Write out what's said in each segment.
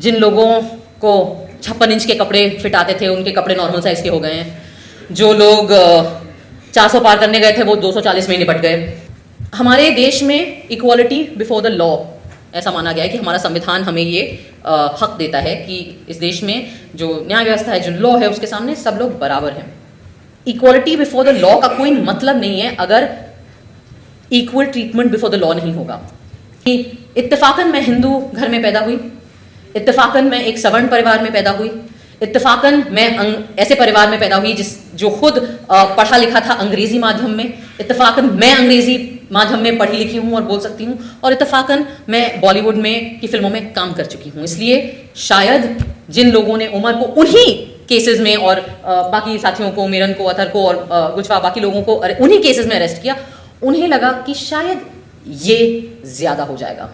जिन लोगों को 56 इंच के कपड़े फिट आते थे उनके कपड़े नॉर्मल साइज के हो गए हैं। जो लोग 400 पार करने गए थे वो 240 में निपट गए। हमारे देश में इक्वालिटी बिफोर द लॉ ऐसा माना गया है कि हमारा संविधान हमें ये हक देता है कि इस देश में जो न्याय व्यवस्था है, जो लॉ है, उसके सामने सब लोग बराबर हैं। इक्वालिटी बिफोर द लॉ का कोई मतलब नहीं है अगर equal treatment before the law नहीं होगा। इत्तेफाकन मैं हिंदू घर में पैदा हुई, इत्तेफाकन मैं एक सवर्ण परिवार में पैदा हुई, इत्तेफाकन मैं ऐसे परिवार में पैदा हुई जो खुद पढ़ा लिखा था अंग्रेजी माध्यम में, इत्तेफाकन मैं अंग्रेजी माध्यम में पढ़ी लिखी हूँ और बोल सकती हूँ, और इत्तेफाकन मैं बॉलीवुड में की फिल्मों में काम कर चुकी हूँ। इसलिए शायद जिन लोगों ने उमर को उन्हीं केसेस में और बाकी साथियों को, मिरन को, अतर को और गुजफा बाकी लोगों को उन्हीं केसेस में अरेस्ट किया, उन्हें लगा कि शायद ये ज्यादा हो जाएगा।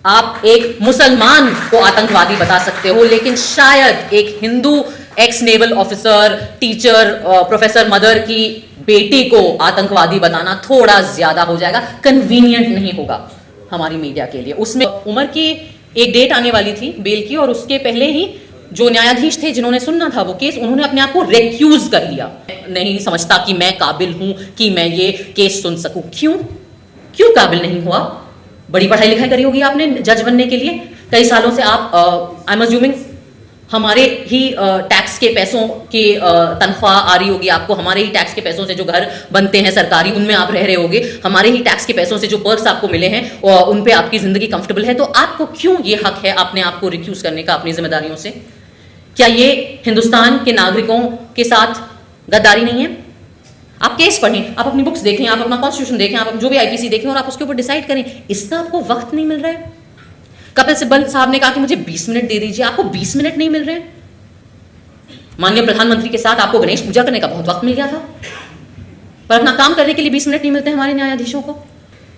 आप एक मुसलमान को आतंकवादी बता सकते हो, लेकिन शायद एक Hindu x naval officer, teacher, professor mother की बेटी को आतंकवादी बताना थोड़ा ज्यादा हो जाएगा, कन्वीनियंट नहीं होगा हमारी मीडिया के लिए। उसमें उमर की एक डेट आने वाली थी बेल की, और उसके पहले ही जो न्यायाधीश थे जिन्होंने सुनना था वो केस, उन्होंने अपने आप को रेक्यूज कर लिया। नहीं समझता कि मैं काबिल हूं कि मैं ये केस सुन सकूं। क्यों काबिल नहीं हुआ? बड़ी पढ़ाई लिखाई करी होगी आपने जज बनने के लिए, कई सालों से आप आई एम अज्यूमिंग हमारे ही टैक्स के पैसों की तनख्वाह आ रही होगी आपको, हमारे ही टैक्स के पैसों से जो घर बनते हैं सरकारी उनमें आप रह रहे होगे, हमारे ही टैक्स के पैसों से जो पर्क्स आपको मिले हैं उन पे आपकी जिंदगी कंफर्टेबल है। तो आपको क्यों ये हक है अपने आप को रिक्यूज करने का अपनी जिम्मेदारियों से? क्या ये हिंदुस्तान के नागरिकों के साथ गद्दारी नहीं है? आप केस पढ़ें, आप अपनी बुक्स देखें, आप अपना कॉन्स्टिट्यूशन देखें, आप जो भी आईपीसी देखें और आप उसके ऊपर डिसाइड करें। इसका आपको वक्त नहीं मिल रहा है। कपिल सिब्बल साहब ने कहा कि मुझे 20 मिनट दे दीजिए, आपको 20 मिनट नहीं मिल रहे हैं। माननीय प्रधानमंत्री के साथ आपको गणेश पूजा करने का बहुत वक्त मिल गया था, पर अपना काम करने के लिए 20 मिनट नहीं मिलते हमारे न्यायाधीशों को।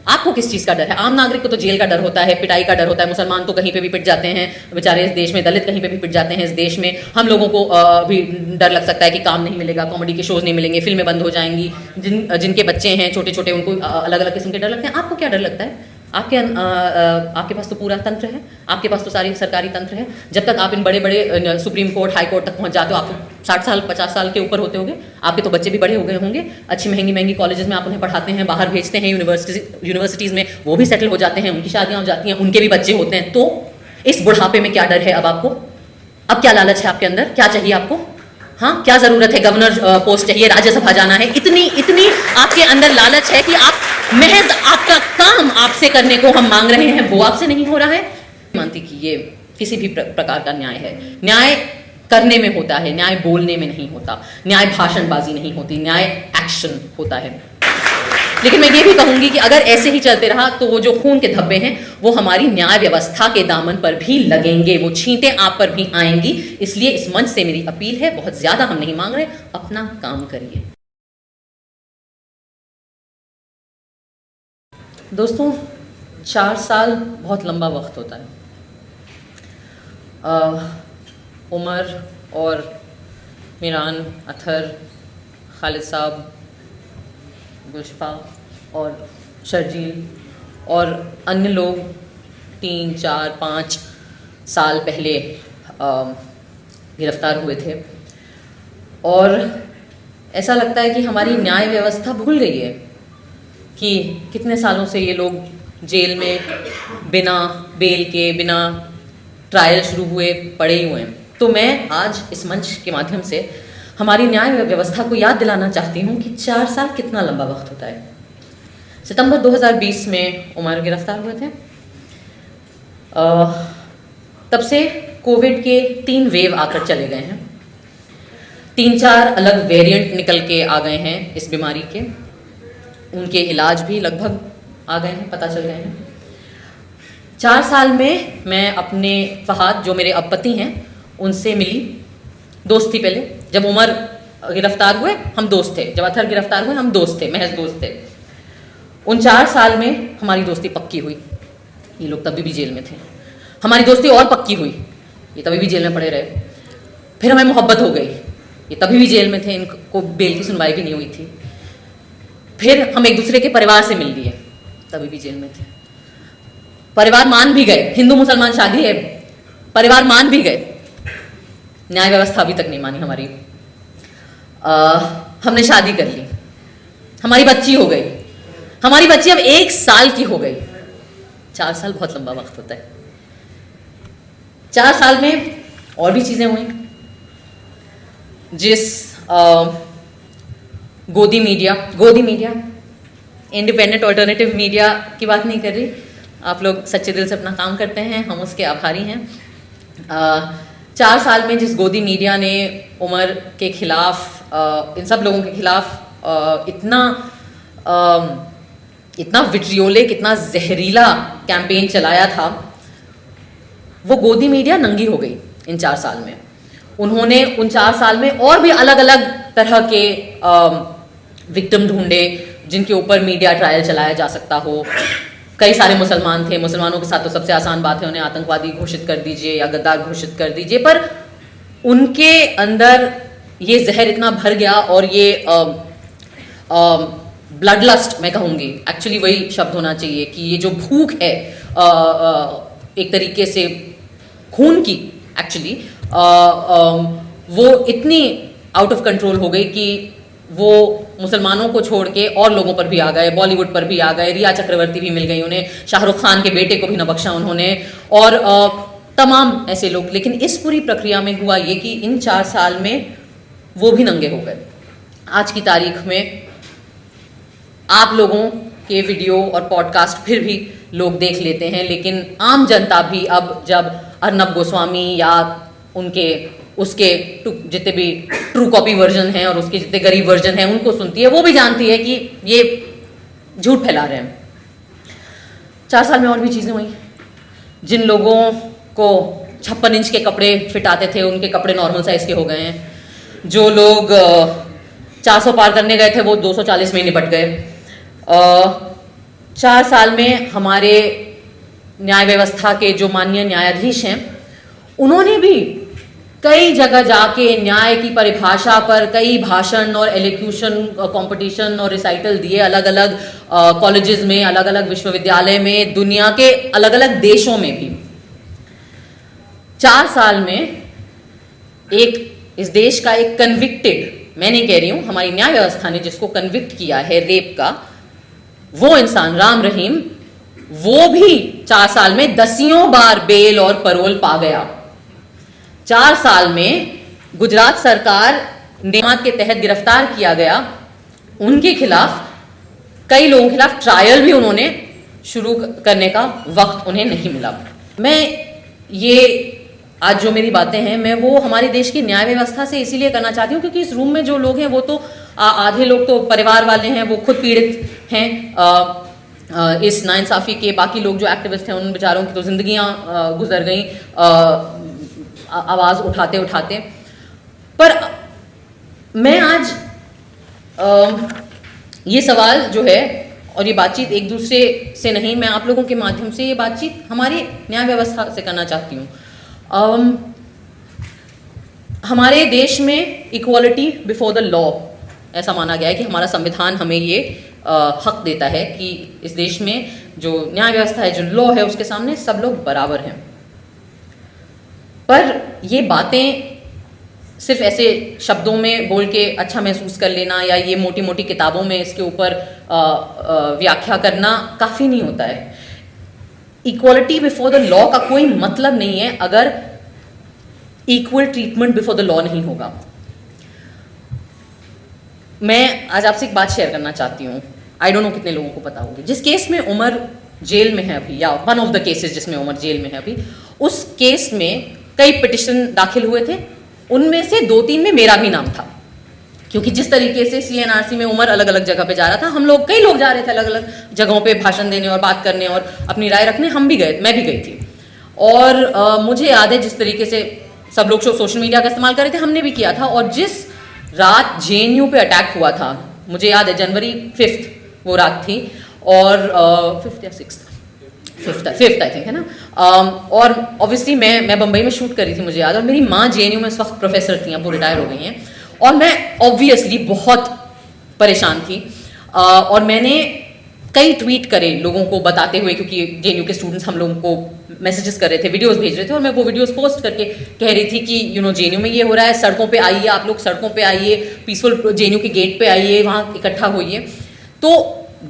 आपको किस चीज का डर है? आम नागरिक को तो जेल का डर होता है, पिटाई का डर होता है, मुसलमान तो कहीं पे भी पिट जाते हैं बेचारे इस देश में, दलित कहीं पे भी पिट जाते हैं इस देश में। हम लोगों को भी डर लग सकता है कि काम नहीं मिलेगा, कॉमेडी के शोज नहीं मिलेंगे, फिल्में बंद हो जाएंगी, जिनके बच्चे हैं छोटे छोटे उनको अलग अलग किस्म के डर लगते हैं। आपको क्या डर लगता है? आपके पास तो पूरा तंत्र है, आपके पास तो सारी सरकारी तंत्र है। जब तक आप इन बड़े बड़े सुप्रीम कोर्ट, हाई कोर्ट तक पहुंच जाते हो, आप तो 60 साल 50 साल के ऊपर होते होंगे, आपके तो बच्चे भी बड़े हो गए होंगे, अच्छी महंगी महंगी कॉलेजेस में आप उन्हें पढ़ाते हैं, बाहर भेजते हैं, यूनिवर्सिटीज़ में वो भी सेटल हो जाते हैं, उनकी शादियाँ हो जाती हैं, उनके भी बच्चे होते हैं। तो इस बुढ़ापे में क्या डर है अब आपको? अब क्या लालच है आपके अंदर? क्या चाहिए आपको? हाँ, क्या जरूरत है? गवर्नर पोस्ट चाहिए, राज्यसभा जाना है, इतनी आपके अंदर लालच है कि आप महज आपका काम आपसे करने को हम मांग रहे हैं, वो आपसे नहीं हो रहा है। मानती कि ये किसी भी प्रकार का न्याय है। न्याय करने में होता है, न्याय बोलने में नहीं होता, न्याय भाषणबाजी नहीं होती, न्याय एक्शन होता है। लेकिन मैं ये भी कहूंगी कि अगर ऐसे ही चलते रहा तो वो जो खून के धब्बे हैं वो हमारी न्याय व्यवस्था के दामन पर भी लगेंगे, वो छींटें आप पर भी आएंगी। इसलिए इस मंच से मेरी अपील है, बहुत ज्यादा हम नहीं मांग रहे, अपना काम करिए। दोस्तों, 4 साल बहुत लंबा वक्त होता है। उमर और मिरान, अथर, खालिद साहब, गुशफा और शर्जील और अन्य लोग 3, 4, 5 साल पहले गिरफ्तार हुए थे, और ऐसा लगता है कि हमारी न्याय व्यवस्था भूल गई है कि कितने सालों से ये लोग जेल में बिना बेल के, बिना ट्रायल शुरू हुए पड़े हुए हैं। तो मैं आज इस मंच के माध्यम से हमारी न्याय व्यवस्था को याद दिलाना चाहती हूँ कि 4 साल कितना लंबा वक्त होता है। सितंबर 2020 में उमर गिरफ्तार हुए थे। तब से कोविड के 3 वेव आकर चले गए हैं, 3-4 अलग वेरिएंट निकल के आ गए हैं इस बीमारी के, उनके इलाज भी लगभग आ गए हैं, पता चल गए हैं। 4 साल में मैं अपने फहाद, जो मेरे अब पति हैं, उनसे मिली। दोस्त थी पहले, जब उमर गिरफ्तार हुए हम दोस्त थे, जब अथर गिरफ्तार हुए हम दोस्त थे, महज दोस्त थे। उन 4 साल में हमारी दोस्ती पक्की हुई, ये लोग तभी भी जेल में थे। हमारी दोस्ती और पक्की हुई, ये तभी भी जेल में पड़े रहे। फिर हमें मोहब्बत हो गई, ये तभी भी जेल में थे, इनको बेल की सुनवाई भी नहीं हुई थी। फिर हम एक दूसरे के परिवार से मिल लिए, तभी भी जेल में थे। परिवार मान भी गए, हिंदू मुसलमान शादी है, परिवार मान भी गए, न्याय व्यवस्था अभी तक नहीं मानी हमारी। हमने शादी कर ली, हमारी बच्ची हो गई, हमारी बच्ची अब 1 साल की हो गई। 4 साल बहुत लंबा वक्त होता है। 4 साल में और भी चीजें हुई। जिस गोदी मीडिया इंडिपेंडेंट ऑल्टरनेटिव मीडिया की बात नहीं कर रही, आप लोग सच्चे दिल से अपना काम करते हैं, हम उसके आभारी हैं। 4 साल में जिस गोदी मीडिया ने उमर के खिलाफ, इन सब लोगों के खिलाफ इतना विट्रियोलिक, इतना जहरीला कैंपेन चलाया था, वो गोदी मीडिया नंगी हो गई इन 4 साल में। उन्होंने उन 4 साल में और भी अलग अलग तरह के विक्टिम ढूंढे जिनके ऊपर मीडिया ट्रायल चलाया जा सकता हो। कई सारे मुसलमान थे, मुसलमानों के साथ तो सबसे आसान बात है उन्हें आतंकवादी घोषित कर दीजिए या गद्दार घोषित कर दीजिए, पर उनके अंदर ये जहर इतना भर गया और ये ब्लड लस्ट, मैं कहूँगी एक्चुअली वही शब्द होना चाहिए, कि ये जो भूख है एक तरीके से खून की, एक्चुअली वो इतनी आउट ऑफ कंट्रोल हो गई कि वो मुसलमानों को छोड़ के और लोगों पर भी आ गए, बॉलीवुड पर भी आ गए। रिया चक्रवर्ती भी मिल गई उन्हें, शाहरुख खान के बेटे को भी न बख्शा उन्होंने, और तमाम ऐसे लोग। लेकिन इस पूरी प्रक्रिया में हुआ ये कि इन 4 साल में वो भी नंगे हो गए। आज की तारीख में आप लोगों के वीडियो और पॉडकास्ट फिर भी लोग देख लेते हैं, लेकिन आम जनता भी अब जब अर्नब गोस्वामी या उसके जितने भी ट्रू कॉपी वर्जन हैं और उसके जितने गरीब वर्जन हैं उनको सुनती है, वो भी जानती है कि ये झूठ फैला रहे हैं। 4 साल में और भी चीज़ें हुई। जिन लोगों को 56 इंच के कपड़े फिट आते थे, उनके कपड़े नॉर्मल साइज के हो गए हैं। जो लोग 400 पार करने गए थे, वो 240 में निपट गए। 4 साल में हमारे न्याय व्यवस्था के जो माननीय न्यायाधीश हैं, उन्होंने भी कई जगह जाके न्याय की परिभाषा पर कई भाषण और एलोक्यूशन कंपटीशन और रिसाइटल दिए, अलग अलग कॉलेजेस में, अलग अलग विश्वविद्यालय में, दुनिया के अलग अलग देशों में भी। 4 साल में इस देश का एक कन्विक्टेड, मैं नहीं कह रही हूं, हमारी न्याय व्यवस्था ने जिसको कन्विक्ट किया है रेप का, वो इंसान राम रहीम, वो भी 4 साल में 10 बार बेल और पैरोल पा गया। 4 साल में गुजरात सरकार नियमात के तहत गिरफ्तार किया गया, उनके खिलाफ, कई लोगों के खिलाफ ट्रायल भी उन्होंने शुरू करने का वक्त उन्हें नहीं मिला। मैं ये आज जो मेरी बातें हैं, मैं वो हमारे देश की न्याय व्यवस्था से इसीलिए करना चाहती हूँ क्योंकि इस रूम में जो लोग हैं वो तो आधे लोग तो परिवार वाले हैं, वो खुद पीड़ित हैं इस नाइंसाफ़ी के। बाकी लोग जो एक्टिविस्ट हैं, उन बेचारों की तो जिंदगियां गुजर गई आवाज़ उठाते उठाते। पर मैं आज ये सवाल जो है और ये बातचीत एक दूसरे से नहीं, मैं आप लोगों के माध्यम से ये बातचीत हमारी न्याय व्यवस्था से करना चाहती हूँ। हमारे देश में इक्वालिटी बिफोर द लॉ ऐसा माना गया है कि हमारा संविधान हमें ये हक देता है कि इस देश में जो न्याय व्यवस्था है, जो लॉ है, उसके सामने सब लोग बराबर हैं। पर ये बातें सिर्फ ऐसे शब्दों में बोल के अच्छा महसूस कर लेना या ये मोटी मोटी किताबों में इसके ऊपर व्याख्या करना काफ़ी नहीं होता है। इक्वालिटी बिफोर द लॉ का कोई मतलब नहीं है अगर equal treatment before the law नहीं होगा। मैं आज आपसे एक बात शेयर करना चाहती हूँ, आई डोंट नो कितने लोगों को पता होगी। जिस केस में उमर जेल में है अभी, या वन ऑफ द केसेस जिसमें उमर जेल में है अभी, उस केस में कई पिटिशन दाखिल हुए थे, उनमें से 2-3 में मेरा भी नाम था, क्योंकि जिस तरीके से CNRC में उमर अलग अलग जगह पे जा रहा था, हम लोग कई लोग जा रहे थे अलग अलग जगहों पे भाषण देने और बात करने और अपनी राय रखने, हम भी गए, मैं भी गई थी। और मुझे याद है जिस तरीके से सब लोग सोशल मीडिया का इस्तेमाल कर रहे थे, हमने भी किया था। और जिस रात JNU पे अटैक हुआ था, मुझे याद है जनवरी 5 वो रात थी, और 5th या 6th, 5th आई थिंक, है ना। और ऑब्वियसली मैं बम्बई में शूट कर रही थी, मुझे याद है, और मेरी माँ JNU में इस वक्त प्रोफेसर थी, अब वो रिटायर हो गई हैं, और मैं ऑब्वियसली बहुत परेशान थी। और मैंने कई ट्वीट करे लोगों को बताते हुए, क्योंकि जेएनयू के स्टूडेंट्स हम लोगों को मैसेजेस कर रहे थे, वीडियोस भेज रहे थे, और मैं वो वीडियोस पोस्ट करके कह रही थी कि जेएनयू में ये हो रहा है, सड़कों पे आइए, आप लोग सड़कों पे आइए, पीसफुल जेएनयू के गेट पे आइए, वहाँ इकट्ठा होइए। तो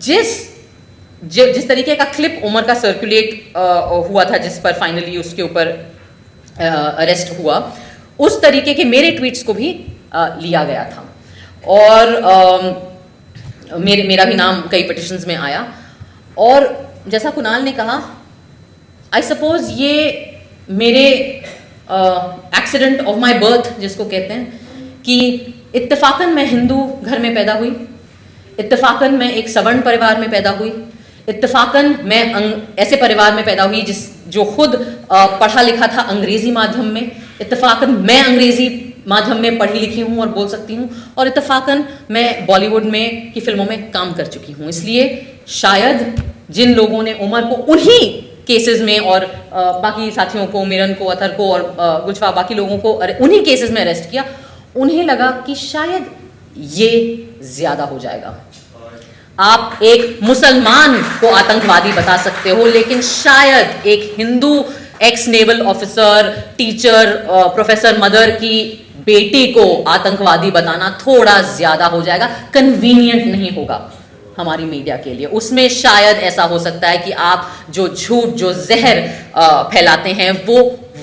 जिस तरीके का क्लिप उमर का सर्कुलेट हुआ था, जिस पर फाइनली उसके ऊपर अरेस्ट हुआ, उस तरीके के मेरे ट्वीट्स को भी लिया गया था, और मेरा भी नाम कई पिटिशंस में आया। और जैसा कुणाल ने कहा, आई सपोज ये मेरे एक्सीडेंट ऑफ माई बर्थ जिसको कहते हैं, कि इत्तेफाकन मैं हिंदू घर में पैदा हुई, इत्तेफाकन मैं एक सवर्ण परिवार में पैदा हुई, इत्तेफाकन मैं ऐसे परिवार में पैदा हुई जो खुद पढ़ा लिखा था अंग्रेजी माध्यम में, इत्तेफाकन मैं अंग्रेजी माध्यम में पढ़ी लिखी हूँ और बोल सकती हूँ, और इत्तेफाकन मैं बॉलीवुड में की फिल्मों में काम कर चुकी हूँ। इसलिए शायद जिन लोगों ने उमर को उन्हीं केसेस में, और बाकी साथियों को, मिरन को, अतर को और गुजफा, बाकी लोगों को उन्हीं केसेस में अरेस्ट किया, उन्हें लगा कि शायद ये ज्यादा हो जाएगा। आप एक मुसलमान को आतंकवादी बता सकते हो, लेकिन शायद एक Hindu x naval officer, teacher, professor mother की बेटी को आतंकवादी बताना थोड़ा ज्यादा हो जाएगा, कन्वीनियंट नहीं होगा हमारी मीडिया के लिए। उसमें शायद ऐसा हो सकता है कि आप जो झूठ, जो जहर फैलाते हैं,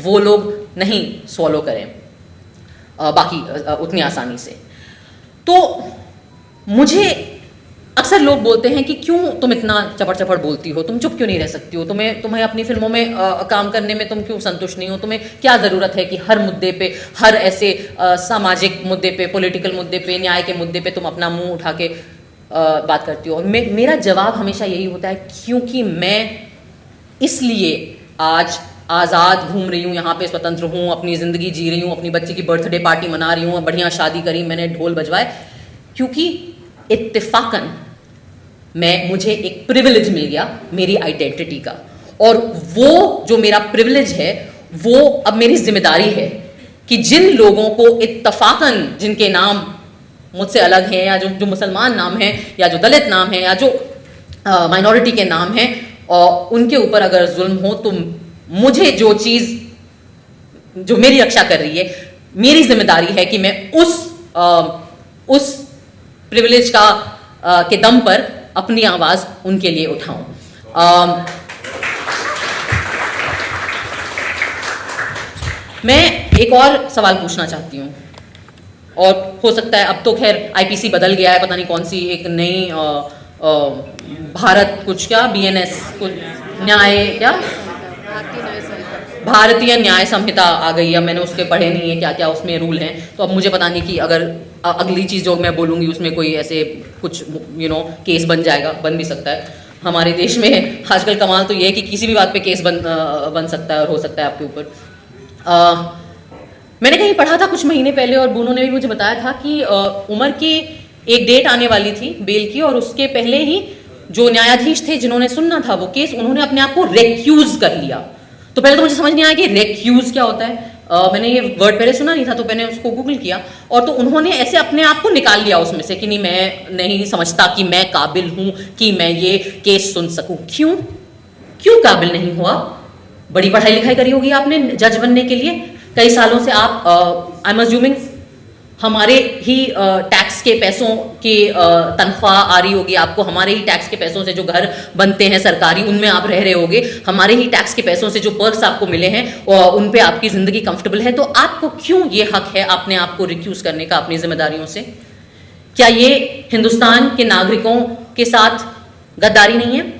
वो लोग नहीं सॉलो करें बाकी उतनी आसानी से। तो मुझे अक्सर लोग बोलते हैं कि क्यों तुम इतना चपड़ चपड़ बोलती हो, तुम चुप क्यों नहीं रह सकती हो, तुम्हें अपनी फिल्मों में काम करने में तुम क्यों संतुष्ट नहीं हो, तुम्हें क्या ज़रूरत है कि हर मुद्दे पे, हर ऐसे सामाजिक मुद्दे पे, पॉलिटिकल मुद्दे पे, न्याय के मुद्दे पे तुम अपना मुंह उठा के बात करती हो। और मेरा जवाब हमेशा यही होता है, क्योंकि मैं इसलिए आज आज़ाद घूम रही हूँ, यहाँ पे स्वतंत्र हूँ, अपनी ज़िंदगी जी रही हूँ, अपनी बच्ची की बर्थडे पार्टी मना रही हूँ, बढ़िया शादी करी, मैंने ढोल बजवाए, क्योंकि इत्तेफाकन मुझे एक प्रिविलेज मिल गया मेरी आइडेंटिटी का, और वो जो मेरा प्रिविलेज है वो अब मेरी जिम्मेदारी है कि जिन लोगों को इत्तेफाकन, जिनके नाम मुझसे अलग हैं, या जो मुसलमान नाम हैं, या जो दलित नाम है, या जो माइनॉरिटी के नाम हैं, और उनके ऊपर अगर जुल्म हो, तो मुझे जो चीज़ जो मेरी रक्षा कर रही है, मेरी जिम्मेदारी है कि मैं उस प्रिविलेज के दम पर अपनी आवाज उनके लिए उठाऊं। मैं एक और सवाल पूछना चाहती हूँ, और हो सकता है अब तो खैर आईपीसी बदल गया है, पता नहीं कौन सी एक नई भारत कुछ क्या बीएनएस कुछ न्याय क्या भारतीय न्याय संहिता आ गई है। मैंने उसके पढ़े नहीं है क्या क्या उसमें रूल हैं, तो अब मुझे पता नहीं कि अगर अगली चीज़ जो मैं बोलूँगी उसमें कोई ऐसे कुछ केस बन जाएगा, बन भी सकता है। हमारे देश में आजकल कमाल तो ये है कि किसी भी बात पे केस बन सकता है और हो सकता है आपके ऊपर। मैंने कहीं पढ़ा था कुछ महीने पहले, और बूनो ने भी मुझे बताया था कि उमर की एक डेट आने वाली थी बेल की, और उसके पहले ही जो न्यायाधीश थे जिन्होंने सुनना था वो केस, उन्होंने अपने आप को रेक्यूज कर लिया। तो पहले तो मुझे समझ नहीं आया कि रेक्यूज क्या होता है, मैंने ये वर्ड पहले सुना नहीं था, तो मैंने उसको गूगल किया, और तो उन्होंने ऐसे अपने आप को निकाल लिया उसमें से कि नहीं, मैं नहीं समझता कि मैं काबिल हूं कि मैं ये केस सुन सकूं। क्यों काबिल नहीं हुआ? बड़ी पढ़ाई लिखाई करी होगी आपने जज बनने के लिए, कई सालों से आप आई एम अज्यूमिंग हमारे ही टैक्स के पैसों की तनख्वाह आ रही होगी आपको, हमारे ही टैक्स के पैसों से जो घर बनते हैं सरकारी, उनमें आप रह रहे होगे, हमारे ही टैक्स के पैसों से जो पर्क्स आपको मिले हैं उन पे आपकी ज़िंदगी कंफर्टेबल है। तो आपको क्यों ये हक है अपने आप को रिक्यूज़ करने का अपनी जिम्मेदारियों से? क्या ये हिंदुस्तान के नागरिकों के साथ गद्दारी नहीं है?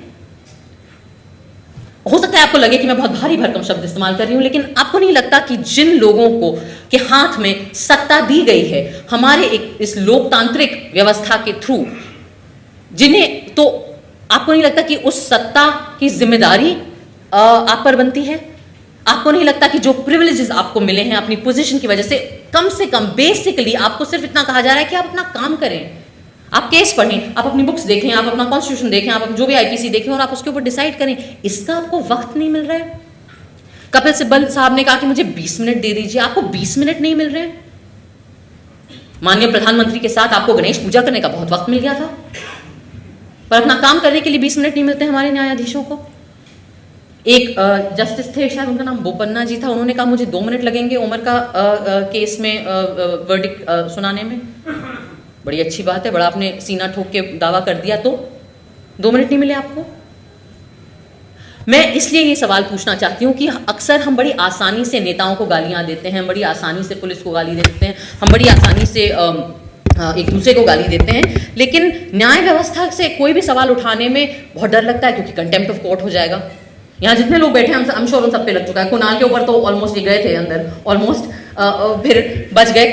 हो सकता है आपको लगे कि मैं बहुत भारी भरकम शब्द इस्तेमाल कर रही हूं, लेकिन आपको नहीं लगता कि जिन लोगों को के हाथ में सत्ता दी गई है हमारे इस लोकतांत्रिक व्यवस्था के थ्रू, जिन्हें, तो आपको नहीं लगता कि उस सत्ता की जिम्मेदारी आप पर बनती है? आपको नहीं लगता कि जो प्रिविलेजेस आपको मिले हैं अपनी पोजीशन की वजह से कम बेसिकली आपको सिर्फ इतना कहा जा रहा है कि आप अपना काम करें, आप केस पढ़ें, आप अपनी बुक्स देखें, आप अपना कॉन्स्टिट्यूशन देखें, आप जो भी आईपीसी देखें, और आप उसके ऊपर डिसाइड करें। इसका आपको वक्त नहीं मिल रहा है। कपिल सिब्बल साहब ने कहा कि मुझे 20 मिनट दे दीजिए, आपको 20 मिनट नहीं मिल रहे हैं। माननीय प्रधानमंत्री के साथ आपको गणेश पूजा करने का बहुत वक्त मिल गया था, पर अपना काम करने के लिए 20 मिनट नहीं मिलते हमारे न्यायाधीशों को। एक जस्टिस थे, शायद उनका नाम बोपन्ना जी था, उन्होंने कहा मुझे 2 मिनट लगेंगे उमर का केस में वर्डिक्ट सुनाने में। बड़ी अच्छी बात है, बड़ा आपने सीना ठोक के दावा कर दिया, तो 2 मिनट नहीं मिले आपको। मैं इसलिए ये सवाल पूछना चाहती हूँ कि अक्सर हम बड़ी आसानी से नेताओं को गालियाँ देते हैं, बड़ी आसानी से पुलिस को गाली देते हैं, हम बड़ी आसानी से एक दूसरे को गाली देते हैं, लेकिन न्याय व्यवस्था से कोई भी सवाल उठाने में बहुत डर लगता है, क्योंकि कंटेम्प्ट ऑफ कोर्ट हो जाएगा। यहाँ जितने लोग बैठे हैं हम श्योर उन सब पे लग चुका है। कुणाल के ऊपर तो ऑलमोस्ट ही गए थे अंदर, ऑलमोस्ट, फिर बच गए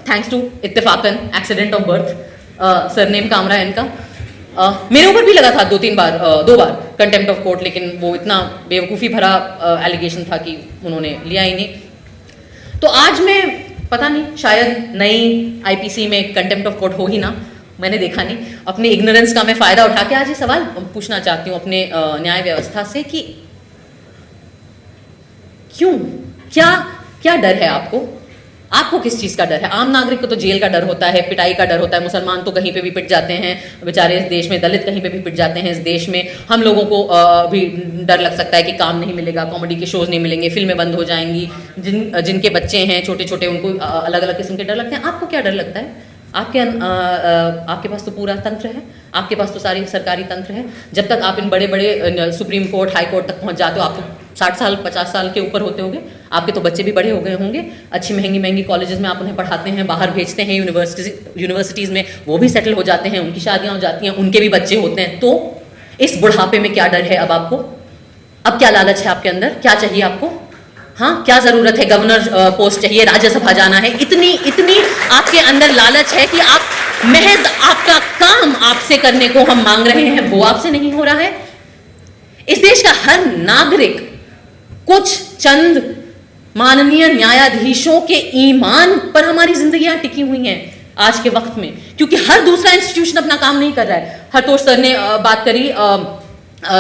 थैंक्स टू इत्तेफाकन accident of birth, surname Kamra है इनका। मेरे ऊपर भी लगा था 2 बार कंटेम्प्ट ऑफ कोर्ट, लेकिन वो इतना बेवकूफ़ी भरा एलिगेशन था कि उन्होंने लिया ही नहीं। तो आज मैं पता नहीं, शायद नई आईपीसी में कंटेम्प्ट ऑफ कोर्ट हो ही ना, मैंने देखा नहीं। अपने इग्नोरेंस का मैं फ़ायदा उठा के आज ये सवाल पूछना चाहती हूँ अपने न्याय व्यवस्था से कि क्यों, क्या डर है आपको? आपको किस चीज़ का डर है? आम नागरिक को तो जेल का डर होता है, पिटाई का डर होता है, मुसलमान तो कहीं पे भी पिट जाते हैं बेचारे इस देश में, दलित कहीं पे भी पिट जाते हैं इस देश में। हम लोगों को भी डर लग सकता है कि काम नहीं मिलेगा, कॉमेडी के शोज़ नहीं मिलेंगे, फिल्में बंद हो जाएंगी, जिनके बच्चे हैं छोटे छोटे उनको अलग अलग किस्म के डर लगते हैं। आपको क्या डर लगता है? आपके पास तो पूरा तंत्र है, आपके पास तो सारी सरकारी तंत्र है। जब तक आप इन बड़े बड़े सुप्रीम कोर्ट, हाई कोर्ट तक पहुंच जाते हो, आप तो 60 साल 50 साल के ऊपर होते होंगे, आपके तो बच्चे भी बड़े हो गए होंगे, अच्छी महंगी कॉलेजेस में आप उन्हें पढ़ाते हैं, बाहर भेजते हैं यूनिवर्सिटीज़ में, वो भी सेटल हो जाते हैं, उनकी शादियाँ हो जाती हैं, उनके भी बच्चे होते हैं। तो इस बुढ़ापे में क्या डर है अब आपको? अब क्या लालच है आपके अंदर? क्या चाहिए आपको? हाँ, क्या ज़रूरत है? गवर्नर पोस्ट चाहिए, राज्यसभा जाना है, इतनी आपके अंदर लालच है कि आप महज आपका काम आपसे करने को हम मांग रहे हैं, वो आपसे नहीं हो रहा है। इस देश का हर नागरिक कुछ चंद माननीय न्यायाधीशों के ईमान पर हमारी जिंदगियां टिकी हुई हैं आज के वक्त में, क्योंकि हर दूसरा इंस्टीट्यूशन अपना काम नहीं कर रहा है। हरतोष सर ने बात करी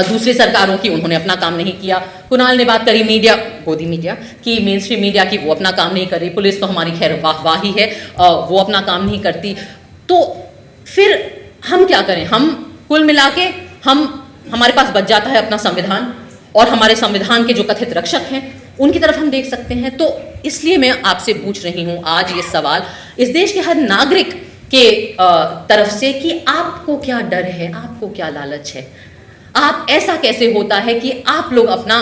दूसरी सरकारों की, उन्होंने अपना काम नहीं किया। कुणाल ने बात करी मीडिया, गोदी मीडिया की, मेन स्ट्रीम मीडिया की, वो अपना काम नहीं कर रही। पुलिस तो हमारी खैर वाह ही है, वो अपना काम नहीं करती। तो फिर हम क्या करें? हम कुल मिला के हमारे पास बच जाता है अपना संविधान, और हमारे संविधान के जो कथित रक्षक हैं उनकी तरफ हम देख सकते हैं। तो इसलिए मैं आपसे पूछ रही हूँ आज ये सवाल इस देश के हर नागरिक के तरफ से कि आपको क्या डर है, आपको क्या लालच है? आप ऐसा कैसे होता है कि आप लोग अपना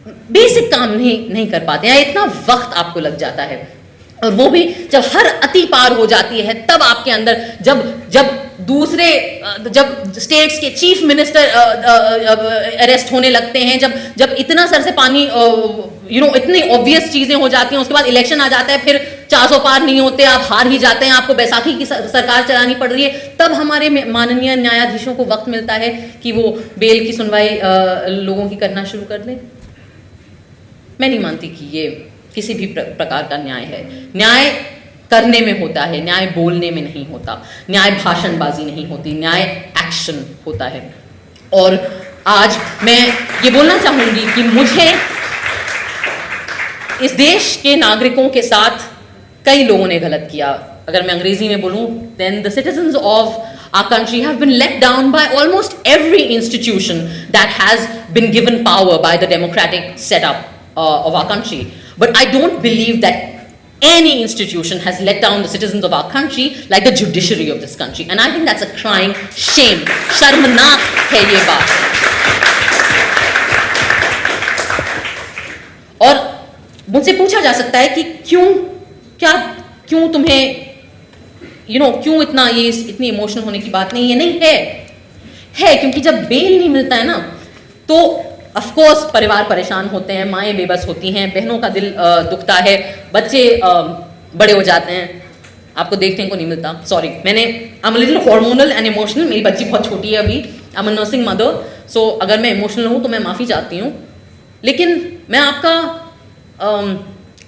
बेसिक काम नहीं कर पाते हैं? इतना वक्त आपको लग जाता है, और वो भी जब हर अति पार हो जाती है, तब आपके अंदर जब स्टेट्स के चीफ मिनिस्टर अरेस्ट होने लगते हैं, जब इतना सर से पानी इतनी ऑब्वियस चीजें हो जाती हैं, उसके बाद इलेक्शन आ जाता है, फिर 400 पार नहीं होते, आप हार ही जाते हैं, आपको बैसाखी की सरकार चलानी पड़ रही है, तब हमारे माननीय न्यायाधीशों को वक्त मिलता है कि वो बेल की सुनवाई लोगों की करना शुरू कर दें। मैं नहीं मानती कि ये किसी भी प्रकार का न्याय है। न्याय करने में होता है, न्याय बोलने में नहीं होता, न्याय भाषणबाजी नहीं होती, न्याय एक्शन होता है। और आज मैं ये बोलना चाहूंगी कि मुझे इस देश के नागरिकों के साथ कई लोगों ने गलत किया। अगर मैं अंग्रेजी में बोलूं, then the citizens of our country have been let down by almost every institution that has been given power by the democratic setup of our country. But I don't believe that any institution has let down the citizens of our country like the judiciary of this country. And I think that's a crying shame. शर्मनाक है ये बात। और मुझसे पूछा जा सकता है कि क्यों तुम्हें क्यों इतनी इमोशनल होने की बात नहीं है? नहीं है क्योंकि जब बेल नहीं मिलता है ना, तो ऑफ कोर्स परिवार परेशान होते हैं, माएँ बेबस होती हैं, बहनों का दिल दुखता है, बच्चे बड़े हो जाते हैं, आपको देखने को नहीं मिलता। Sorry, I am little hormonal and emotional, मेरी बच्ची बहुत छोटी है अभी, I am a nursing mother, so अगर मैं इमोशनल हूँ तो मैं माफ़ी चाहती हूँ। लेकिन मैं आपका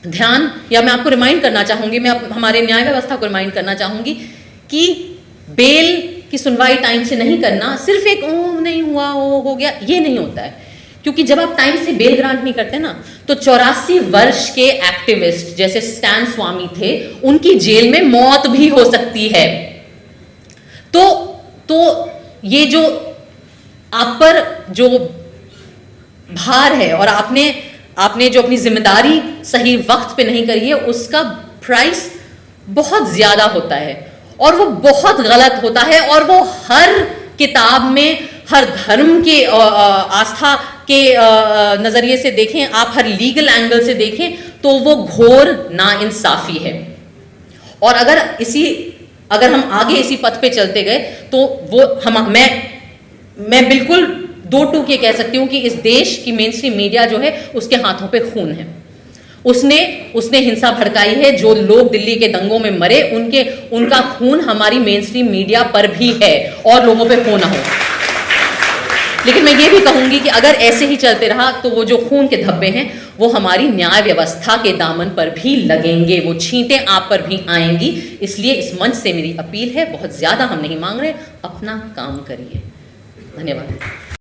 ध्यान, या मैं आपको रिमाइंड करना चाहूँगी, मैं हमारे न्याय व्यवस्था को रिमाइंड करना चाहूँगी कि बेल की सुनवाई टाइम से नहीं करना सिर्फ एक नहीं हुआ, हो गया, ये नहीं होता है। क्योंकि जब आप टाइम से बेल ग्रांट नहीं करते ना, तो 84 वर्ष के एक्टिविस्ट जैसे स्टैन स्वामी थे, उनकी जेल में मौत भी हो सकती है। तो ये जो आप पर जो भार है और आपने जो अपनी जिम्मेदारी सही वक्त पे नहीं करी है, उसका प्राइस बहुत ज्यादा होता है और वो बहुत गलत होता है। और वो हर किताब में, हर धर्म के आस्था के नजरिए से देखें आप, हर लीगल एंगल से देखें तो वो घोर नाइंसाफी है। और अगर हम आगे इसी पथ पे चलते गए तो मैं बिल्कुल दो टूक ये कह सकती हूं कि इस देश की मेन स्ट्रीम मीडिया जो है उसके हाथों पे खून है। उसने हिंसा भड़काई है। जो लोग दिल्ली के दंगों में मरे उनका खून हमारी मेन स्ट्रीम मीडिया पर भी है और लोगों पे हो ना हो। लेकिन मैं ये भी कहूंगी कि अगर ऐसे ही चलते रहा तो वो जो खून के धब्बे हैं वो हमारी न्याय व्यवस्था के दामन पर भी लगेंगे, वो छींटें आप पर भी आएंगी। इसलिए इस मंच से मेरी अपील है, बहुत ज्यादा हम नहीं मांग रहे, अपना काम करिए। धन्यवाद।